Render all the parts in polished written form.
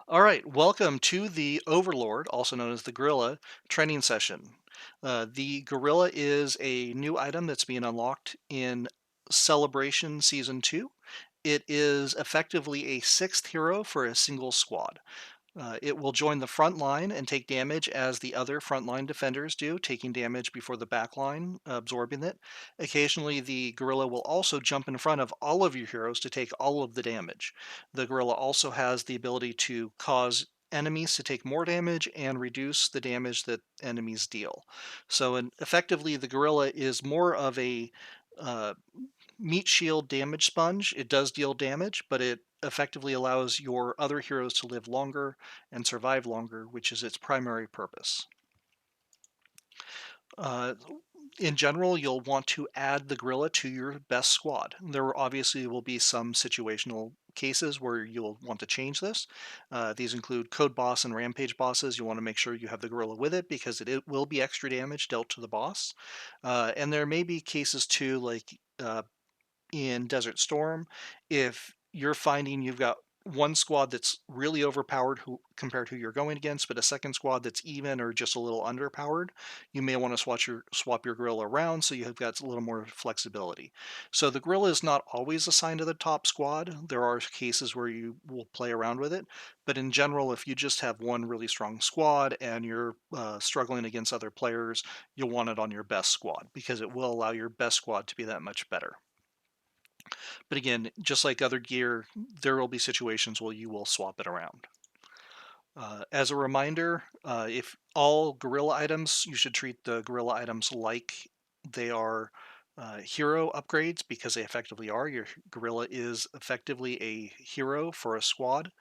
All right, welcome to the Overlord, also known as the Gorilla, training session. The Gorilla is a new item that's being unlocked in Celebration Season 2. It is effectively a sixth hero for a single squad. It will join the front line and take damage as the other frontline defenders do, taking damage before the back line, absorbing it. Occasionally, the gorilla will also jump in front of all of your heroes to take all of the damage. The gorilla also has the ability to cause enemies to take more damage and reduce the damage that enemies deal. So, effectively, the gorilla is more of a uh, meat shield damage sponge. It does deal damage, but it effectively allows your other heroes to live longer and survive longer, which is its primary purpose. Uh, in general, you'll want to add the gorilla to your best squad. There obviously will be some situational cases where you'll want to change this. These include code boss and rampage bosses. You want to make sure you have the gorilla with it because it will be extra damage dealt to the boss. And there may be cases too, like in Desert Storm, if you're finding you've got one squad that's really overpowered compared to who you're going against, but a second squad that's even or just a little underpowered, you may want to swap your gorilla around so you've got a little more flexibility. So the gorilla is not always assigned to the top squad. There are cases where you will play around with it, but in general, if you just have one really strong squad and you're struggling against other players, you'll want it on your best squad because it will allow your best squad to be that much better. But again, just like other gear, there will be situations where you will swap it around. As a reminder, if all gorilla items, you should treat the gorilla items like they are hero upgrades because they effectively are. Your gorilla is effectively a hero for a squad,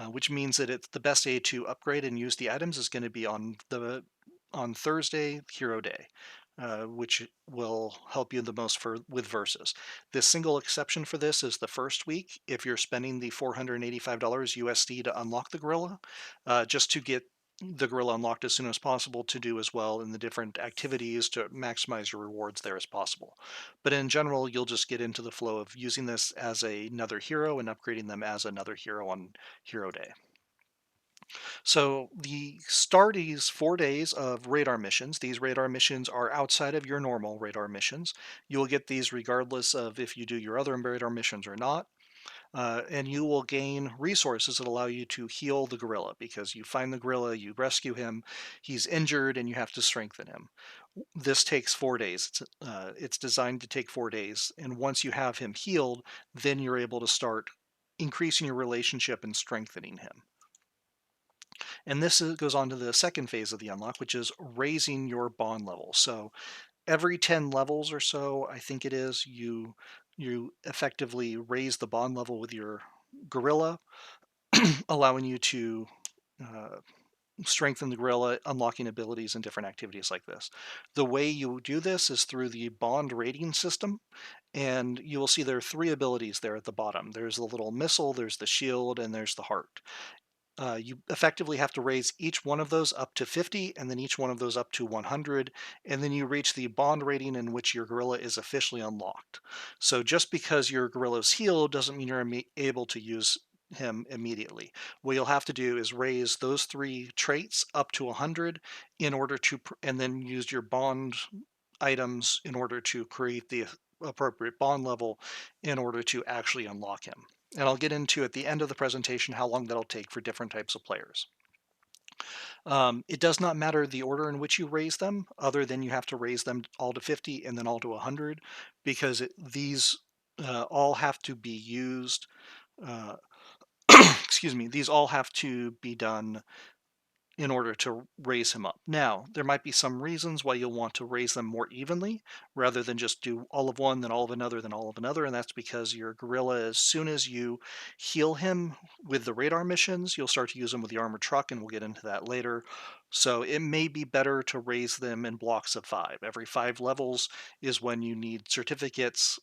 which means that it's the best day to upgrade and use the items is going to be on Thursday, Hero Day, which will help you the most with verses. The single exception for this is the first week. If you're spending the $485 USD to unlock the gorilla, just to get the gorilla unlocked as soon as possible to do as well in the different activities to maximize your rewards there as possible. But in general, you'll just get into the flow of using this as another hero and upgrading them as another hero on Hero Day. So the start is 4 days of radar missions. These radar missions are outside of your normal radar missions. You will get these regardless of if you do your other radar missions or not. And you will gain resources that allow you to heal the gorilla because you find the gorilla, you rescue him, he's injured, and you have to strengthen him. This takes 4 days. It's designed to take 4 days, and once you have him healed, then you're able to start increasing your relationship and strengthening him. And this goes on to the second phase of the unlock, which is raising your bond level. So every 10 levels or so, I think it is, you effectively raise the bond level with your gorilla, allowing you to uh, strengthen the gorilla, unlocking abilities and different activities like this. The way you do this is through the bond rating system, and you will see there are three abilities there at the bottom. There's the little missile, there's the shield, and there's the heart. You effectively have to raise each one of those up to 50 and then each one of those up to 100, and then you reach the bond rating in which your gorilla is officially unlocked. So just because your gorilla is healed doesn't mean you're able to use him immediately. What you'll have to do is raise those three traits up to 100 in order to, and then use your bond items in order to create the appropriate bond level in order to actually unlock him. And I'll get into at the end of the presentation how long that'll take for different types of players. It does not matter the order in which you raise them, other than you have to raise them all to 50 and then all to 100, because these all have to be used. Uh, excuse me, these all have to be done in order to raise him up. Now, there might be some reasons why you'll want to raise them more evenly rather than just do all of one, then all of another, then all of another. And that's because your gorilla, as soon as you heal him with the radar missions, you'll start to use them with the armored truck, and we'll get into that later. So it may be better to raise them in blocks of 5. Every 5 levels is when you need certificates.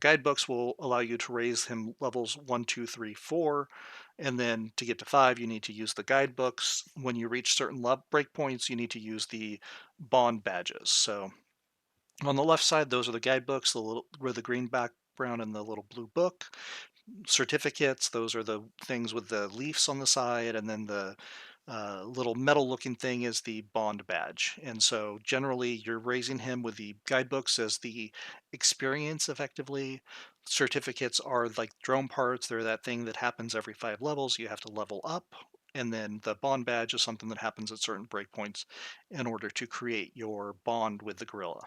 Guidebooks will allow you to raise him levels 1, 2, 3, 4, and then to get to 5, you need to use the guidebooks. When you reach certain breakpoints, you need to use the bond badges. So on the left side, those are the guidebooks, where the green background and the little blue book. certificates. Those are the things with the leaves on the side, and then the little metal looking thing is the bond badge. And so generally, you're raising him with the guidebooks as the experience effectively. Certificates are like drone parts, they're that thing that happens every 5 levels. You have to level up. And then the bond badge is something that happens at certain breakpoints in order to create your bond with the gorilla.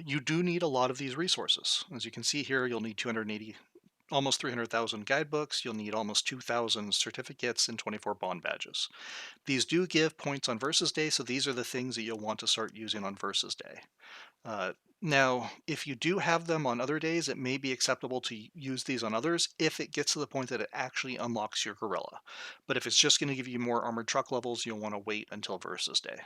You do need a lot of these resources. As you can see here, you'll need 280, almost 300,000 guidebooks. You'll need almost 2,000 certificates and 24 bond badges. These do give points on Versus Day, so these are the things that you'll want to start using on Versus Day. Uh, Now, if you do have them on other days, it may be acceptable to use these on others if it gets to the point that it actually unlocks your gorilla. But if it's just going to give you more armored truck levels, you'll want to wait until Versus Day.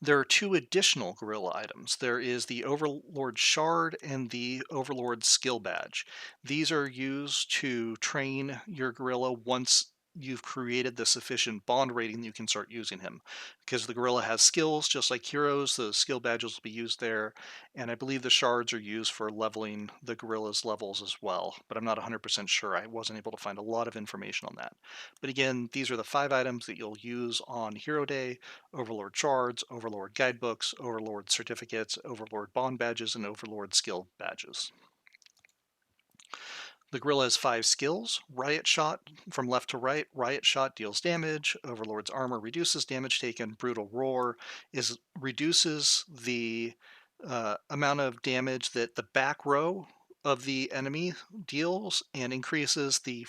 There are two additional gorilla items. There is the Overlord Shard and the Overlord Skill Badge. These are used to train your gorilla once you've created the sufficient bond rating that you can start using him. Because the gorilla has skills, just like heroes, the skill badges will be used there. And I believe the shards are used for leveling the gorilla's levels as well. But I'm not 100% sure. I wasn't able to find a lot of information on that. But again, these are the 5 items that you'll use on Hero Day: Overlord shards, Overlord guidebooks, Overlord certificates, Overlord bond badges, and Overlord skill badges. The gorilla has 5 skills. Riot Shot, from left to right. Riot Shot deals damage. Overlord's armor reduces damage taken. Brutal Roar reduces the amount of damage that the back row of the enemy deals and increases the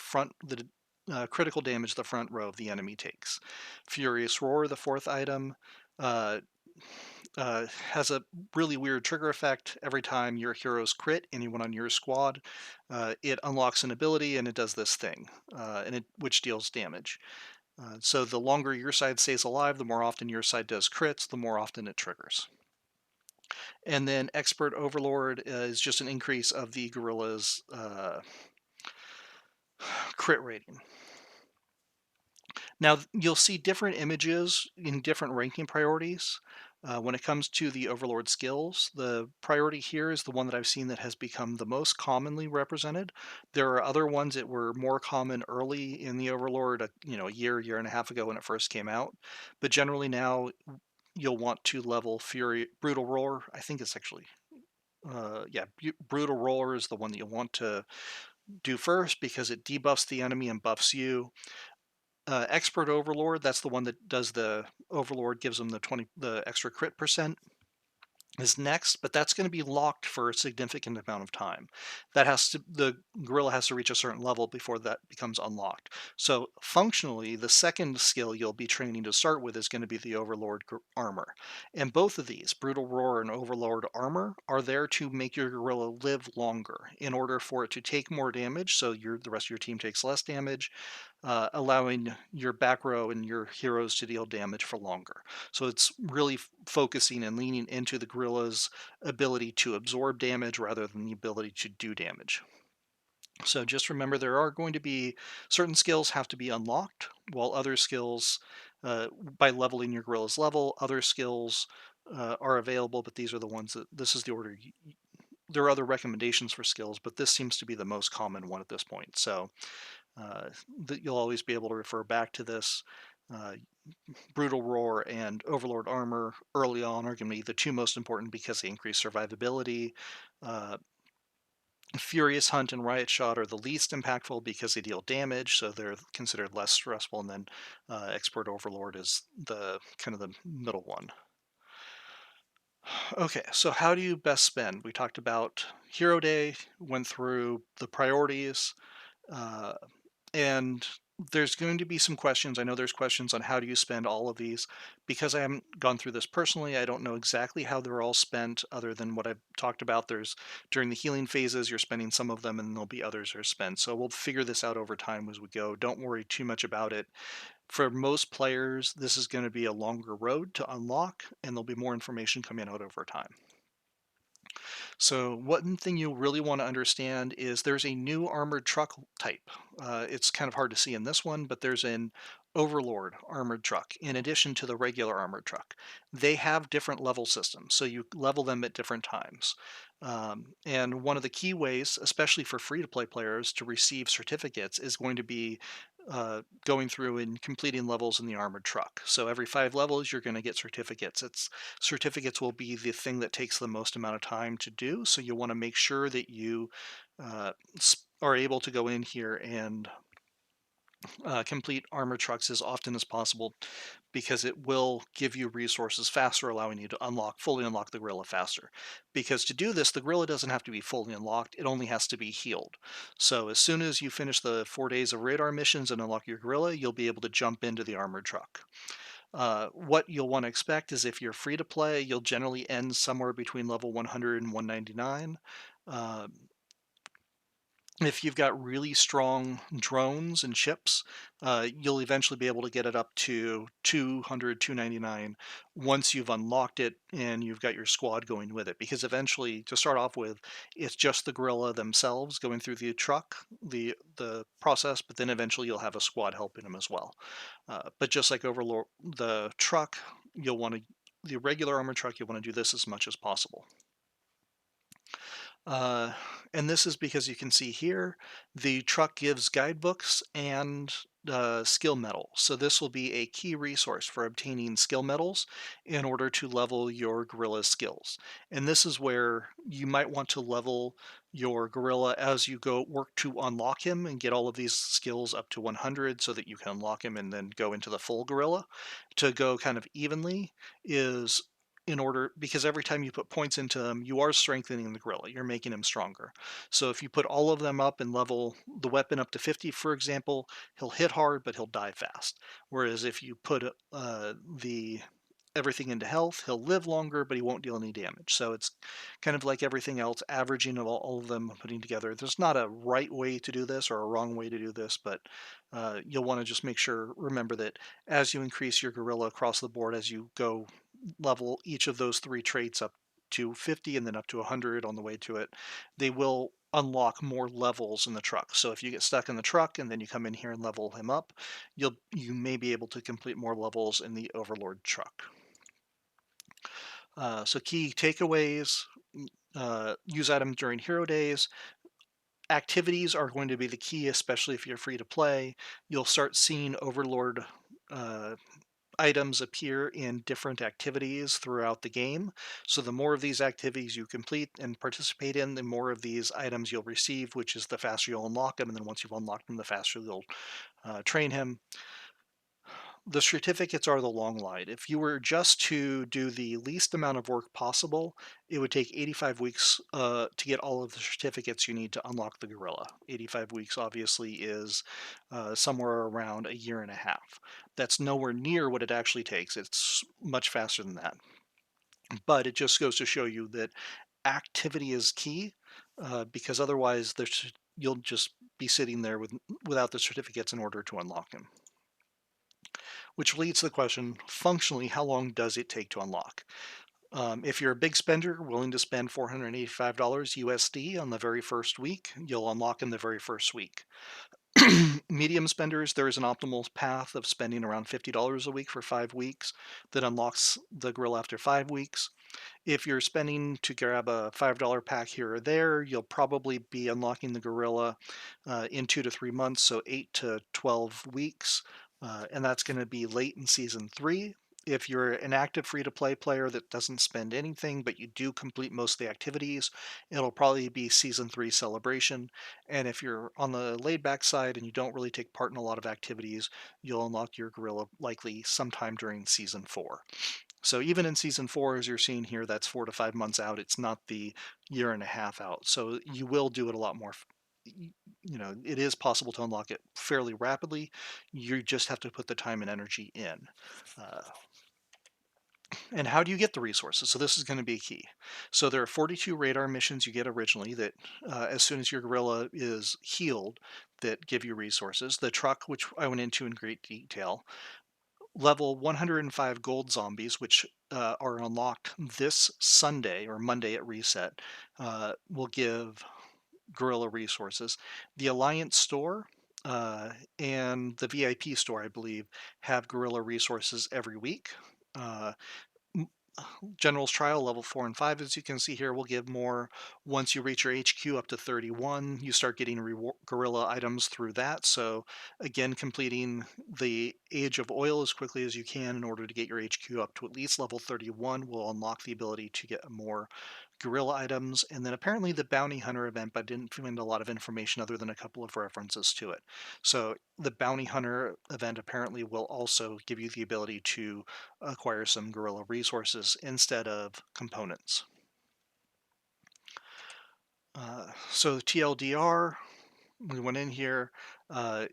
critical damage the front row of the enemy takes. Furious Roar, the 4th item, uh, has a really weird trigger effect. Every time your heroes crit anyone on your squad, it unlocks an ability and it does this thing, which deals damage. So the longer your side stays alive, the more often your side does crits, the more often it triggers. And then Expert Overlord is just an increase of the gorilla's crit rating. Now, you'll see different images in different ranking priorities. When it comes to the Overlord skills, the priority here is the one that I've seen that has become the most commonly represented. There are other ones that were more common early in the Overlord, a year and a half ago when it first came out. But generally now, you'll want to level Brutal Roar. I think it's actually, yeah, Brutal Roar is the one that you'll want to do first because it debuffs the enemy and buffs you. Expert Overlord, that's the one that does the Overlord, gives them the extra crit percent, is next, but that's going to be locked for a significant amount of time. The gorilla has to reach a certain level before that becomes unlocked. So functionally, the second skill you'll be training to start with is going to be the Overlord armor. And both of these, Brutal Roar and Overlord armor, are there to make your gorilla live longer in order for it to take more damage, so the rest of your team takes less damage, allowing your back row and your heroes to deal damage for longer. So it's really focusing and leaning into the gorilla's ability to absorb damage rather than the ability to do damage. So just remember there are going to be certain skills have to be unlocked, while other skills, by leveling your gorilla's level, other skills are available, but these are the ones this is the order. There are other recommendations for skills, but this seems to be the most common one at this point. So that you'll always be able to refer back to this. Uh, Brutal Roar and Overlord Armor early on are going to be the two most important because they increase survivability. Uh, Furious Hunt and Riot Shot are the least impactful because they deal damage, so they're considered less stressful. And then Expert Overlord is the kind of the middle one. Okay, so how do you best spend? We talked about Hero Day, went through the priorities. Uh, and there's going to be some questions. I know there's questions on how do you spend all of these. Because I haven't gone through this personally, I don't know exactly how they're all spent other than what I've talked about. There's during the healing phases, you're spending some of them and there'll be others that are spent. So we'll figure this out over time as we go. Don't worry too much about it. For most players, this is going to be a longer road to unlock and there'll be more information coming out over time. So one thing you really want to understand is there's a new armored truck type. It's kind of hard to see in this one, but there's an Overlord armored truck in addition to the regular armored truck. They have different level systems, so you level them at different times. And one of the key ways, especially for free to play players, to receive certificates is going to be going through and completing levels in the armored truck. So every 5 levels, you're going to get certificates. It's certificates will be the thing that takes the most amount of time to do. So you want to make sure that you are able to go in here and complete armor trucks as often as possible because it will give you resources faster, allowing you to fully unlock the gorilla faster. Because to do this, the gorilla doesn't have to be fully unlocked, it only has to be healed. So as soon as you finish the 4 days of radar missions and unlock your gorilla, you'll be able to jump into the armored truck. What you'll want to expect is if you're free to play, you'll generally end somewhere between level 100 and 199. If you've got really strong drones and chips, you'll eventually be able to get it up to 200, 299 once you've unlocked it and you've got your squad going with it. Because eventually, to start off with, it's just the gorilla themselves going through the truck, the process, but then eventually you'll have a squad helping them as well. But just like Overlord, the truck, you'll want to the regular armor truck, you'll want to do this as much as possible. Uh, and this is because you can see here, the truck gives guidebooks and skill medals. So this will be a key resource for obtaining skill medals in order to level your gorilla skills. And this is where you might want to level your gorilla as you go work to unlock him and get all of these skills up to 100 so that you can unlock him and then go into the full gorilla. To go kind of evenly is in order because every time you put points into them, you are strengthening the gorilla. You're making him stronger. So if you put all of them up and level the weapon up to 50, for example, he'll hit hard, but he'll die fast. Whereas if you put the everything into health, he'll live longer, but he won't deal any damage. So it's kind of like everything else, averaging of all of them, putting together. There's not a right way to do this or a wrong way to do this, but you'll want to just remember that as you increase your gorilla across the board, as you go level each of those 3 traits up to 50 and then up to 100 on the way to it, they will unlock more levels in the truck. So if you get stuck in the truck and then you come in here and level him up, you may be able to complete more levels in the Overlord truck. So key takeaways, use items during hero days. Activities are going to be the key, especially if you're free to play. You'll start seeing Overlord uh, items appear in different activities throughout the game. So the more of these activities you complete and participate in, the more of these items you'll receive, which is the faster you'll unlock them. And then once you've unlocked them, the faster you'll train him. The certificates are the long line. If you were just to do the least amount of work possible, it would take 85 weeks to get all of the certificates you need to unlock the gorilla. 85 weeks obviously is somewhere around a year and a half. That's nowhere near what it actually takes. It's much faster than that. But it just goes to show you that activity is key because otherwise you'll just be sitting there without the certificates in order to unlock them. Which leads to the question, functionally, how long does it take to unlock? If you're a big spender, willing to spend $485 USD on the very first week, you'll unlock in the very first week. Medium spenders, there is an optimal path of spending around $50 a week for 5 weeks that unlocks the grill after 5 weeks. If you're spending to grab a $5 pack here or there, you'll probably be unlocking the gorilla in 2 to 3 months, so 8 to 12 weeks. And that's going to be late in season 3. If you're an active free to play player that doesn't spend anything, but you do complete most of the activities, it'll probably be season 3 celebration. And if you're on the laid back side and you don't really take part in a lot of activities, you'll unlock your gorilla likely sometime during season 4. So even in season 4, as you're seeing here, that's 4 to 5 months out. It's not the year and a half out. So you will do it a lot more. It is possible to unlock it fairly rapidly. You just have to put the time and energy in. Uh, and how do you get the resources? So this is going to be key. So there are 42 radar missions you get originally that, as soon as your gorilla is healed, that give you resources. The truck, which I went into in great detail, level 105 gold zombies, which are unlocked this Sunday or Monday at reset, will give Gorilla resources. The Alliance store and the VIP store, I believe, have Gorilla resources every week. Uh, General's Trial, level 4 and 5, as you can see here, will give more. Once you reach your HQ up to 31, you start getting gorilla items through that. So, again, completing the Age of Oil as quickly as you can in order to get your HQ up to at least level 31 will unlock the ability to get more gorilla items. And then apparently the Bounty Hunter event, but I didn't find a lot of information other than a couple of references to it. So, the Bounty Hunter event apparently will also give you the ability to acquire some gorilla resources instead of components. So TLDR, we went in here.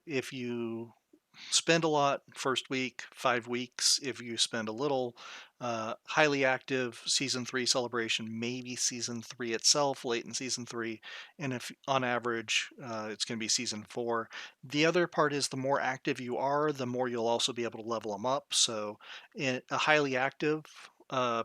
If you spend a lot first week, 5 weeks. If you spend a little, highly active season 3 celebration, maybe season 3 itself, late in season 3. And if on average, it's going to be season 4. The other part is the more active you are, the more you'll also be able to level them up. So a highly active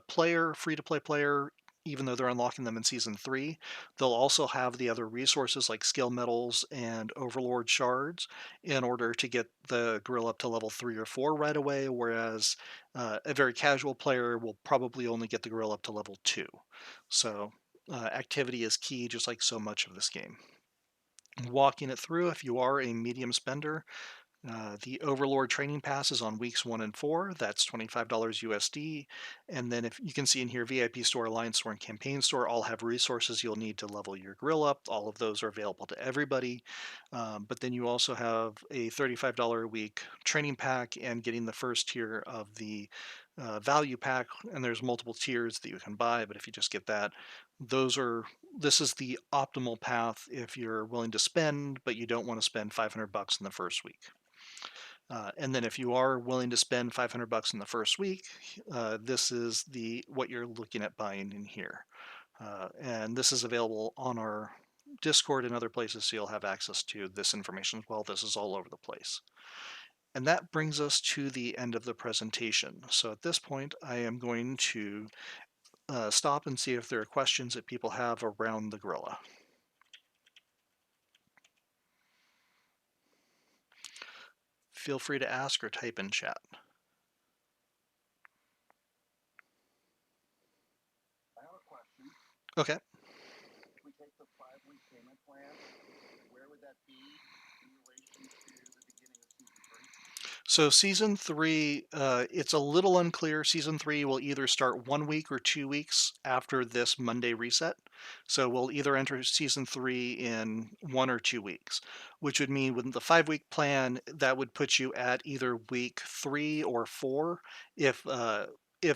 player, free to play player, even though they're unlocking them in season 3, they'll also have the other resources like skill medals and overlord shards in order to get the gorilla up to level 3 or 4 right away, whereas a very casual player will probably only get the gorilla up to level 2. So activity is key, just like so much of this game. Walking it through, if you are a medium spender, the Overlord training pass is on weeks 1 and 4. That's $25 USD. And then if you can see in here, VIP store, Alliance store, and Campaign store all have resources you'll need to level your grill up. All of those are available to everybody. But then you also have a $35 a week training pack and getting the first tier of the value pack. And there's multiple tiers that you can buy, but if you just get that, this is the optimal path if you're willing to spend, but you don't want to spend 500 bucks in the first week. And then if you are willing to spend 500 bucks in the first week, this is what you're looking at buying in here. And this is available on our Discord and other places, so you'll have access to this information as well. This is all over the place. And that brings us to the end of the presentation. So at this point, I am going to stop and see if there are questions that people have around the gorilla. Feel free to ask or type in chat. I have a question. Okay. If we take the 5-week payment plan, where would that be in relation to the beginning of season 3? So season 3, it's a little unclear. Season 3 will either start 1 week or 2 weeks after this Monday reset. So we'll either enter season 3 in 1 or 2 weeks, which would mean with the 5-week plan, that would put you at either week 3 or 4. If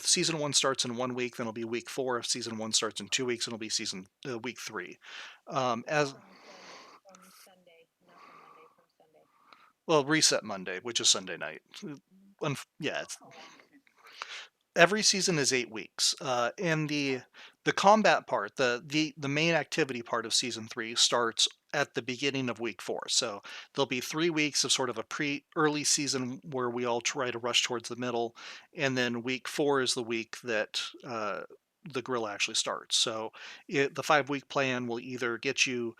season 1 starts in 1 week, then it'll be week 4. If season 1 starts in 2 weeks, it'll be week 3. As From Sunday, not from Monday, from Sunday. well, reset Monday, which is Sunday night. Yeah, it's How long is season 3? every season is 8 weeks, and the combat part, the main activity part of season 3 starts at the beginning of week 4. So there'll be 3 weeks of sort of a early season where we all try to rush towards the middle, and then week 4 is the week that the guerrilla actually starts. So the 5-week plan will either get you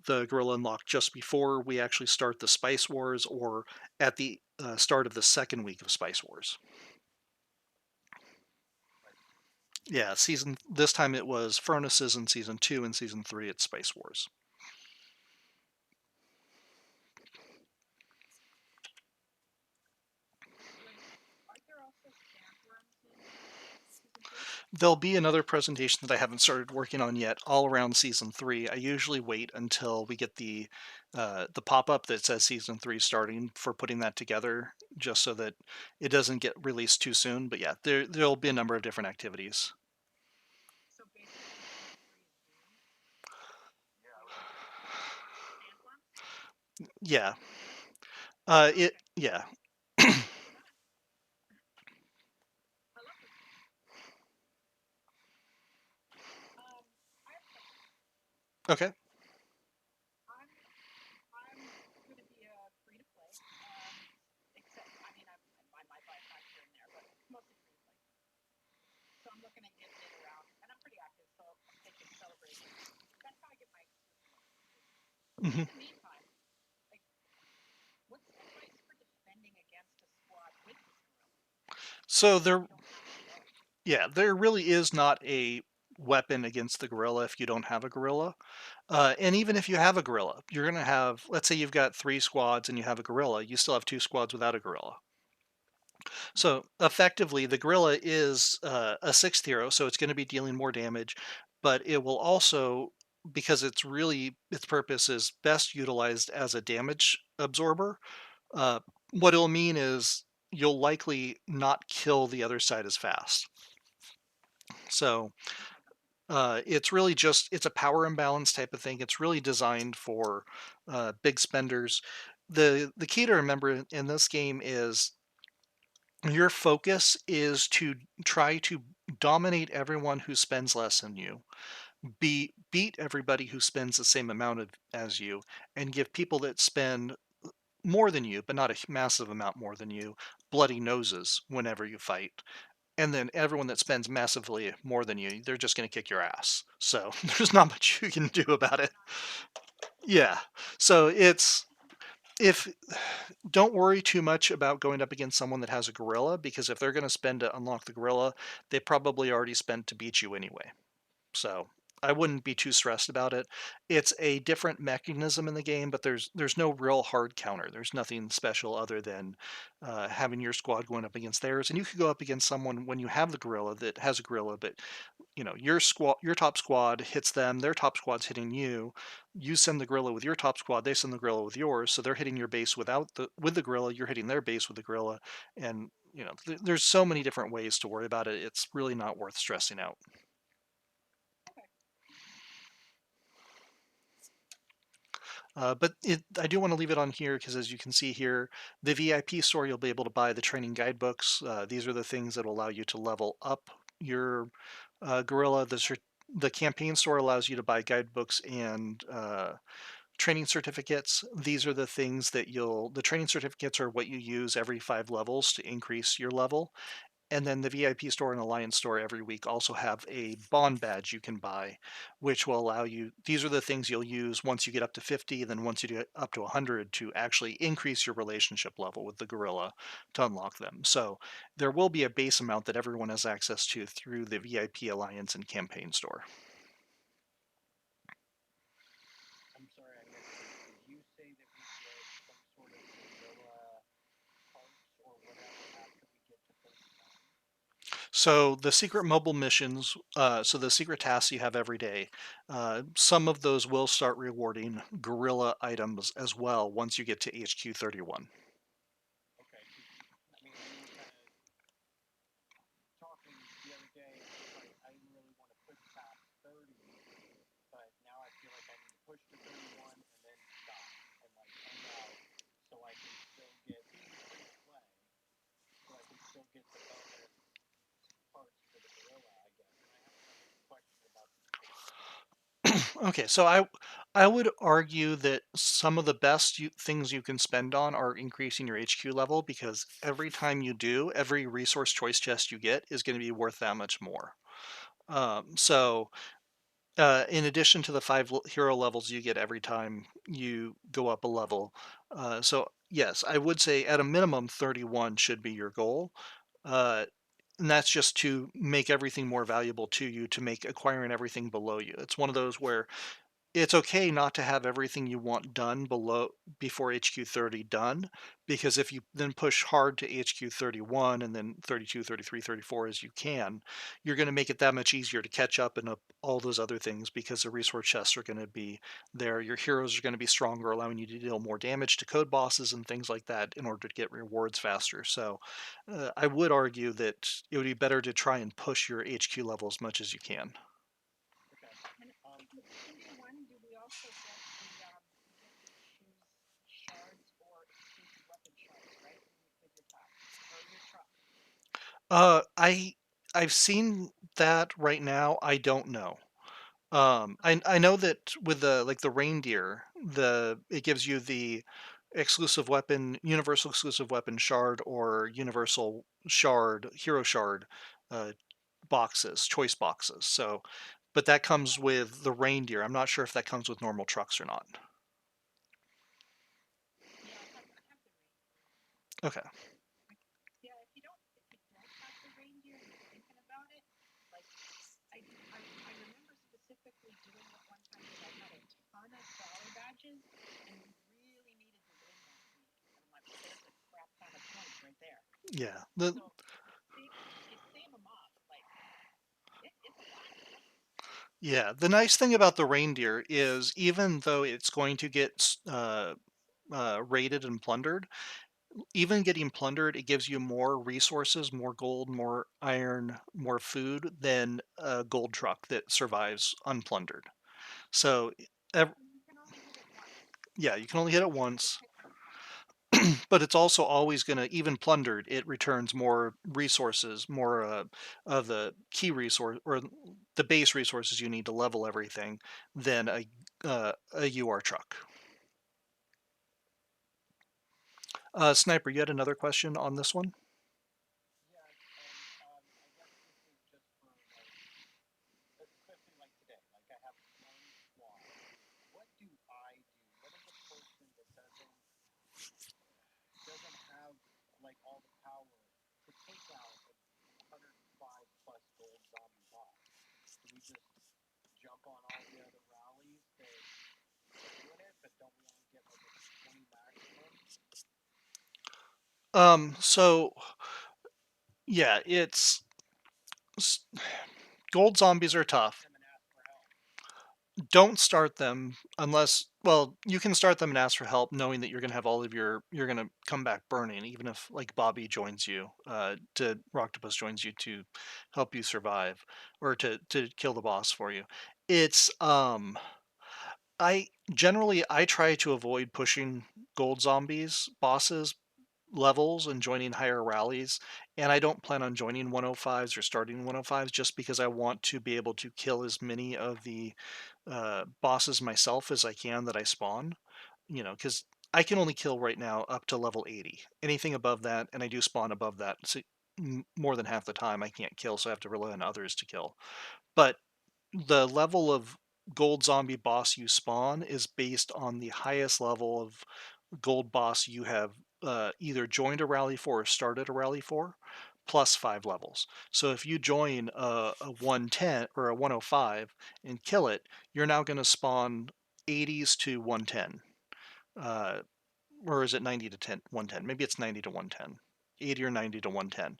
the guerrilla unlocked just before we actually start the Spice Wars, or at the start of the second week of Spice Wars. Yeah, this time it was Furnaces in season 2, and season 3 it's Spice Wars. Aren't there also sandworms in season 3? There'll be another presentation that I haven't started working on yet, all around season 3. I usually wait until we get the pop-up that says season 3 starting for putting that together, just so that it doesn't get released too soon. But yeah, there'll be a number of different activities. So basically, season 3 is doomed. Yeah, I would think so. Sandworms? Yeah, yeah. I love them. I have a question. Okay. I'm going to be a free to play. Except, I mean, I might buy packs here and there, but mostly free to play. So I'm looking at getting it around, and I'm pretty active, so I'm thinking celebration. That's how I get my hmm In the meantime, like, what's the advice for defending against a squad with this gorilla? So I there don't have to go. Yeah, there really is not a weapon against the gorilla if you don't have a gorilla. And even if you have a gorilla, you're going to have, let's say you've got three squads and you have a gorilla, you still have two squads without a gorilla. So effectively, the gorilla is a sixth hero, so it's going to be dealing more damage, but it will also, because its purpose is best utilized as a damage absorber. Uh, what it'll mean is you'll likely not kill the other side as fast. So it's really just it's a power imbalance type of thing. It's really designed for big spenders. The key to remember in this game is your focus is to try to dominate everyone who spends less than you, beat everybody who spends the same amount as you, and give people that spend more than you, but not a massive amount more than you, bloody noses whenever you fight. And then everyone that spends massively more than you, they're just going to kick your ass. So there's not much you can do about it. Yeah. So it's if don't worry too much about going up against someone that has a gorilla because if they're going to spend to unlock the gorilla, they probably already spent to beat you anyway. So I wouldn't be too stressed about it. It's a different mechanism in the game, but there's no real hard counter. There's nothing special other than having your squad going up against theirs, and you could go up against someone when you have the gorilla that has a gorilla, but your top squad hits them, their top squad's hitting you. You send the gorilla with your top squad, they send the gorilla with yours, so they're hitting your base with the gorilla, you're hitting their base with the gorilla, and there's so many different ways to worry about it. It's really not worth stressing out. Okay. I do want to leave it on here because, as you can see here, the VIP store, you'll be able to buy the training guidebooks. These are the things that will allow you to level up your gorilla. The campaign store allows you to buy guidebooks and training certificates. These are the things that the training certificates are what you use every 5 levels to increase your level. And then the VIP store and Alliance store every week also have a bond badge you can buy, which will allow you. These are the things you'll use once you get up to 50, then once you get up to 100 to actually increase your relationship level with the gorilla to unlock them. So there will be a base amount that everyone has access to through the VIP Alliance and campaign store. I'm sorry I missed this. Did you say that we get some sort of gorilla parts or whatever after we get to 31? So the secret mobile missions, so the secret tasks you have every day, some of those will start rewarding gorilla items as well once you get to HQ 31. Okay, because I mean, we were kind of talking the other day, and I was like, I really want to push past 30, but now I feel like I need to push to 31 and then stop and like hang out so I can still get because it's free to play, so I can still get the bonus parts for the gorilla, I guess. And I have another question about these missions. Okay, so I would argue that some of the best things you can spend on are increasing your HQ level because every time you do, every resource choice chest you get is going to be worth that much more. So in addition to the hero levels you get every time you go up a level, so yes, I would say at a minimum 31 should be your goal. Uh, and that's just to make everything more valuable to you, to make acquiring everything below you. It's one of those where it's okay not to have everything you want done before HQ 30 done, because if you then push hard to HQ 31 and then 32, 33, 34 as you can, you're going to make it that much easier to catch up and up all those other things because the resource chests are going to be there. Your heroes are going to be stronger, allowing you to deal more damage to code bosses and things like that in order to get rewards faster. So I would argue that it would be better to try and push your HQ level as much as you can. Okay. And Um, in day one, do we also get we get to choose shards or exclusive weapon shards, right? With your class or your truck. I I've seen that right now. I don't know. I know that with the reindeer, it gives you the universal exclusive weapon shard or universal shard, hero shard, uh, choice boxes. So, but that comes with the reindeer. I'm not sure if that comes with normal trucks or not. Yeah, I have the reindeer. Okay. Yeah, if you don't have the reindeer and you're thinking about it, Yeah. The So save them up. Like it's a lot of points. Yeah, the nice thing about the reindeer is even though it's going to get raided and plundered, even getting plundered, it gives you more resources, more gold, more iron, more food than a gold truck that survives unplundered. So, ev- And you can only hit it once. yeah, you can only hit it You have to once, pick them. but it's also always going to, even plundered, it returns more resources, more of the key resource or the base resources you need to level everything than a UR truck. Sniper, you had another question on this one? Yes, and I guess this is just for like, especially like today. Like I have one squad. What do I do? What is a person that doesn't have like all the power to take out a 105 plus gold zombie boss? Do we just jump on all the other rallies that are doing it, but don't we only get like a 20 maximum? So yeah, s- gold zombies are Or start tough. them and ask for help? Don't start them unless, well, you can start them and ask for help knowing that you're going to have all of you're going to come back burning, even if like Bobby joins you, to Roctopus joins you to help you survive or to kill the boss for you. It's I generally I try to avoid pushing gold zombies bosses levels and joining higher rallies, and I don't plan on joining 105s or starting 105s just because I want to be able to kill as many of the bosses myself as I can that I spawn. You know, because I can only kill right now up to level 80. Anything above that, and I do spawn above that, so more than half the time I can't kill, so I have to rely on others to kill. But the level of gold zombie boss you spawn is based on the highest level of gold boss you have either joined a rally for or started a rally for, plus 5 levels. So if you join a 110 or a 105 and kill it, you're now going to spawn 80s to 110. Uh, or is it 90 to 10, 110? Maybe it's 90 to 110. 80 or 90 to 110.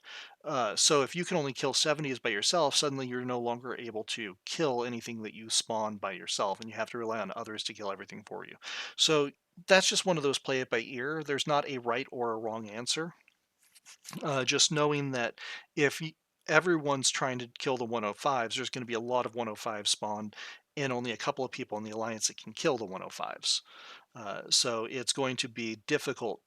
So if you can only kill 70s by yourself, suddenly you're no longer able to kill anything that you spawn by yourself, and you have to rely on others to kill everything for you. So that's just one of those play it by ear. There's not a right or a wrong answer. Just knowing that if everyone's trying to kill the 105s, there's going to be a lot of 105 spawned, and only a couple of people in the alliance that can kill the 105s. So it's going to be difficult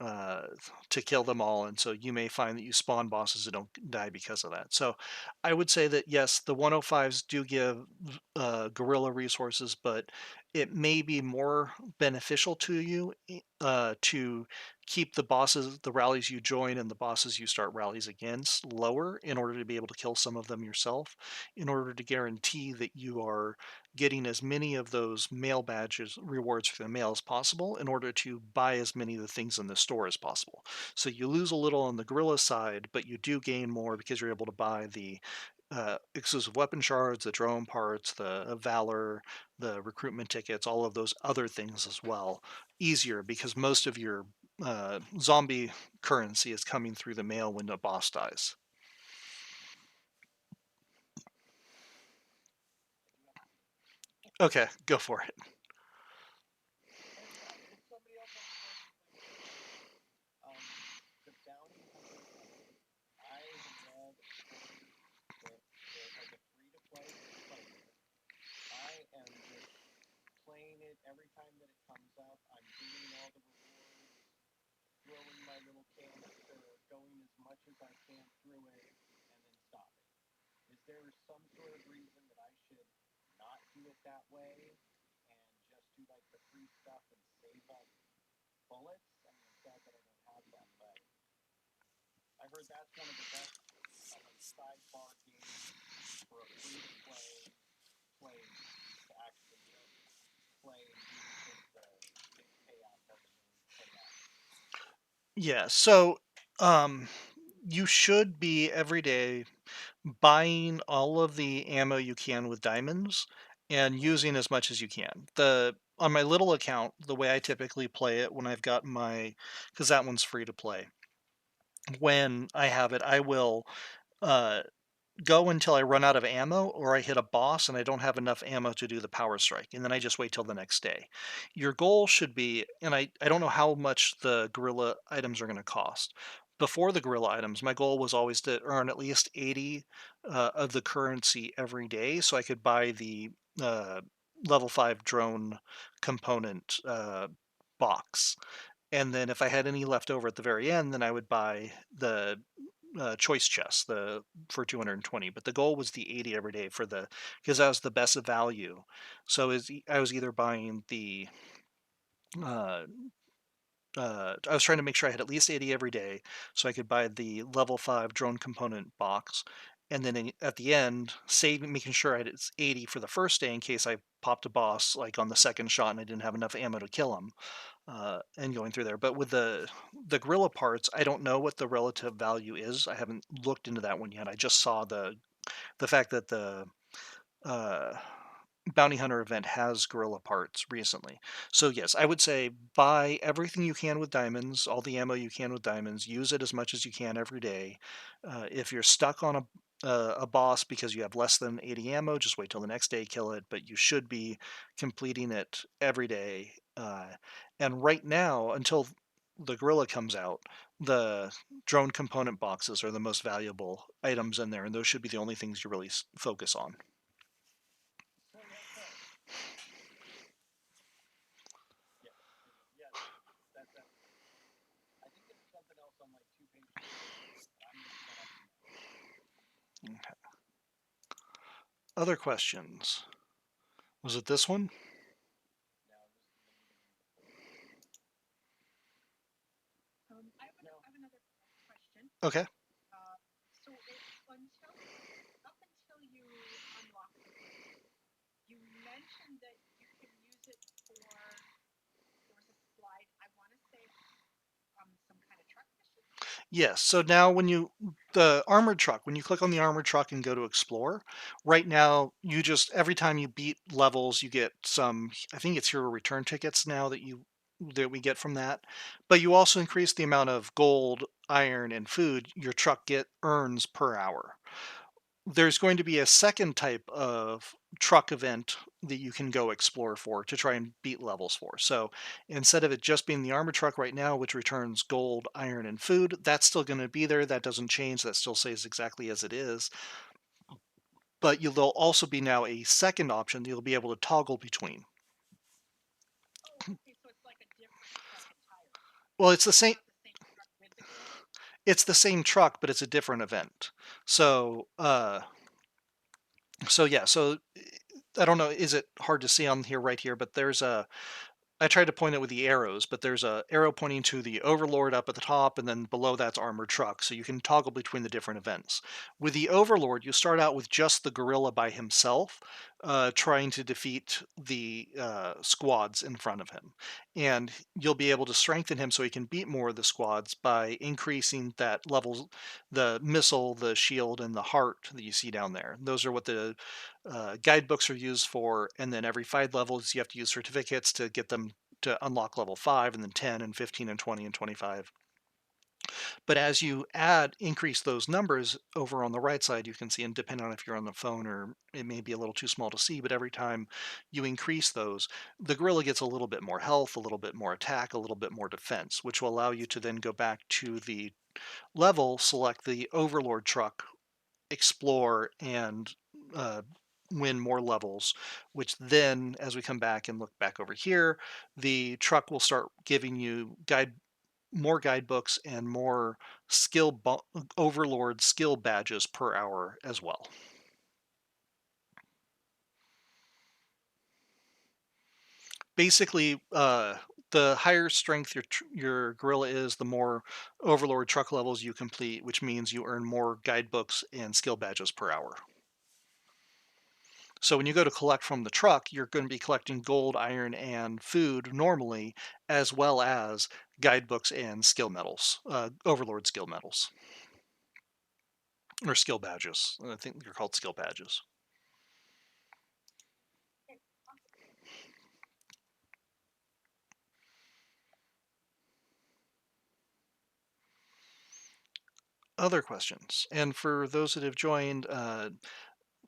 uh, to kill them all, and so you may find that you spawn bosses that don't die because of that. So I would say that yes, the 105s do give guerrilla resources, but it may be more beneficial to you to keep the bosses, the rallies you join and the bosses you start rallies against lower in order to be able to kill some of them yourself, in order to guarantee that you are getting as many of those mail badges rewards for the mail as possible in order to buy as many of the things in the store as possible. So you lose a little on the gorilla side, but you do gain more because you're able to buy the exclusive weapon shards, the drone parts, the valor, the recruitment tickets, all of those other things as well. Easier because most of your zombie currency is coming through the mail when the boss dies. I do have a question. Okay, go for it. And if somebody else has a question, please feel free. Um, the bounty hunter mode. I have read stories that as a free to play player, I am just playing it every time that it comes up. I'm doing all the rewards, throwing my little canister, going as much as I can through it, and then stopping. Is there some sort of reason that I should not do it that way and just do like the free stuff and save up bullets? I mean, it's sad that I don't have them, but I heard that's one of the best like sidebar games for a free to play to actually just play and do the big payout doesn't really pay out. Yeah, so um, you should be every day buying all of the ammo you can with diamonds and using as much as you can. The on my little account, the way I typically play it when I've got my, because that one's free to play. when I have it, I will uh, go until I run out of ammo or I hit a boss and I don't have enough ammo to do the power strike, and then I just wait till the next day. Your goal should be, and I don't know how much the gorilla items are going to cost. Before the gorilla items, my goal was always to earn at least 80 of the currency every day so I could buy the uh, level 5 drone component box. And then if I had any left over at the very end, then I would buy the choice chest the for 220. But the goal was the 80 every day for the because that was the best value. So I was either buying the uh, I was trying to make sure I had at least 80 every day so I could buy the level 5 drone component box. And then at the end, saving, making sure I had 80 for the first day in case I popped a boss like on the second shot and I didn't have enough ammo to kill him, and going through there. But with the gorilla parts, I don't know what the relative value is. I haven't looked into that one yet. I just saw the fact that the uh, bounty hunter event has gorilla parts recently. So yes, I would say buy everything you can with diamonds, all the ammo you can with diamonds. Use it as much as you can every day. If you're stuck on a boss because you have less than 80 ammo, just wait till the next day, kill it. But you should be completing it every day. And right now, until the gorilla comes out, the drone component boxes are the most valuable items in there, and those should be the only things you really focus on. Sweet. Okay. Yeah. Yeah. That that I think there's something else on like 2 pages below that I'm gonna set up tomorrow. Other questions? Was it this one? Now this is the beginning of the fourth. No. I have another question. Okay. So up until you unlock the grill, you mentioned that you can use it for, there was a slide, I want to say, some kind of truck mission. Yes. So now the armored truck, when you click on the armored truck and go to explore, right now you just every time you beat levels, you get some, I think it's hero return tickets now that we get from that. But you also increase the amount of gold, iron, and food your truck get earns per hour. There's going to be a second type of truck event that you can go explore for to try and beat levels for. So instead of it just being the armor truck right now, which returns gold, iron, and food, that's still going to be there. That doesn't change. That still stays exactly as it is. But there'll also be now a second option that you'll be able to toggle between. Oh, okay, so it's like a different truck entirely. Well, it's the It's same. not the same truck with the gorilla. It's the same truck, but it's a different event. So, so yeah. So I don't know. Is it hard to see on here right here? But there's a I tried to point it with the arrows, but there's a arrow pointing to the Overlord up at the top, and then below that's armored truck. So you can toggle between the different events. With the Overlord, you start out with just the gorilla by himself, trying to defeat the squads in front of him, and you'll be able to strengthen him so he can beat more of the squads by increasing that levels, the missile, the shield, and the heart that you see down there. Those are what the guidebooks are used for, and then every 5 levels you have to use certificates to get them to unlock level 5, and then 10 and 15 and 20 and 25. But as you increase those numbers over on the right side, you can see, and depending on if you're on the phone or it may be a little too small to see, but every time you increase those, the gorilla gets a little bit more health, a little bit more attack, a little bit more defense, which will allow you to then go back to the level, select the Overlord truck, explore, and uh, win more levels, which then, as we come back and look back over here, the truck will start giving you more guidebooks and more overlord skill badges per hour as well. Basically, the higher strength your gorilla is, the more overlord truck levels you complete, which means you earn more guidebooks and skill badges per hour. So when you go to collect from the truck, you're going to be collecting gold, iron, and food normally, as well as guidebooks and skill medals, overlord skill medals, or skill badges. I think they're called skill badges. Okay, awesome. other questions. And for those that have joined,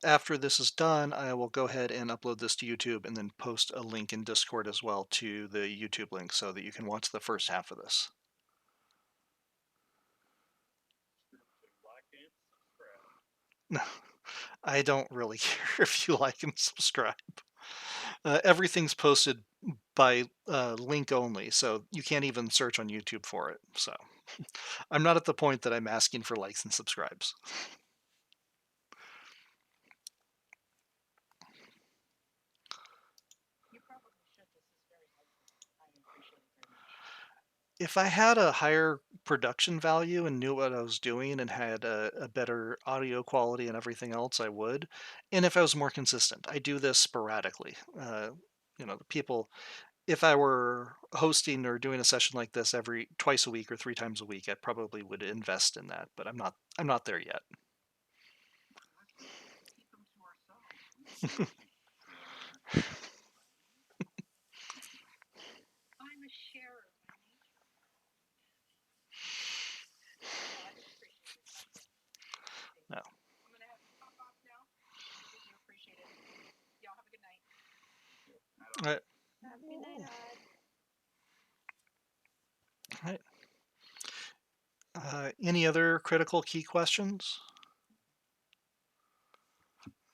after this is done, I will go ahead and upload this to YouTube and then post a link in Discord as well to the YouTube link so that you can watch the first half of this. To like and subscribe. No, I don't really care if you like and subscribe. Everything's posted by link only, so you can't even search on YouTube for it. So I'm not at the point that I'm asking for likes and subscribes. You probably should. This is very helpful. I appreciate it very much. If I had a higher production value and knew what I was doing and had a better audio quality and everything else, I would. And if I was more consistent, I do this sporadically. The people, if I were hosting or doing a session like this every twice a week or 3 times a week, I probably would invest in that. But I'm not. I'm not there yet. Exactly. We got to keep them to ourselves. We can't share our I'm a sharer by nature. No, I do appreciate it. That's it. Okay. No. I'm gonna have to pop off now. Really do appreciate it. Y'all have a good night. All right. Have a good night, Odd. All right. Any other critical key questions?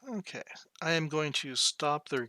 Okay. I am going to stop the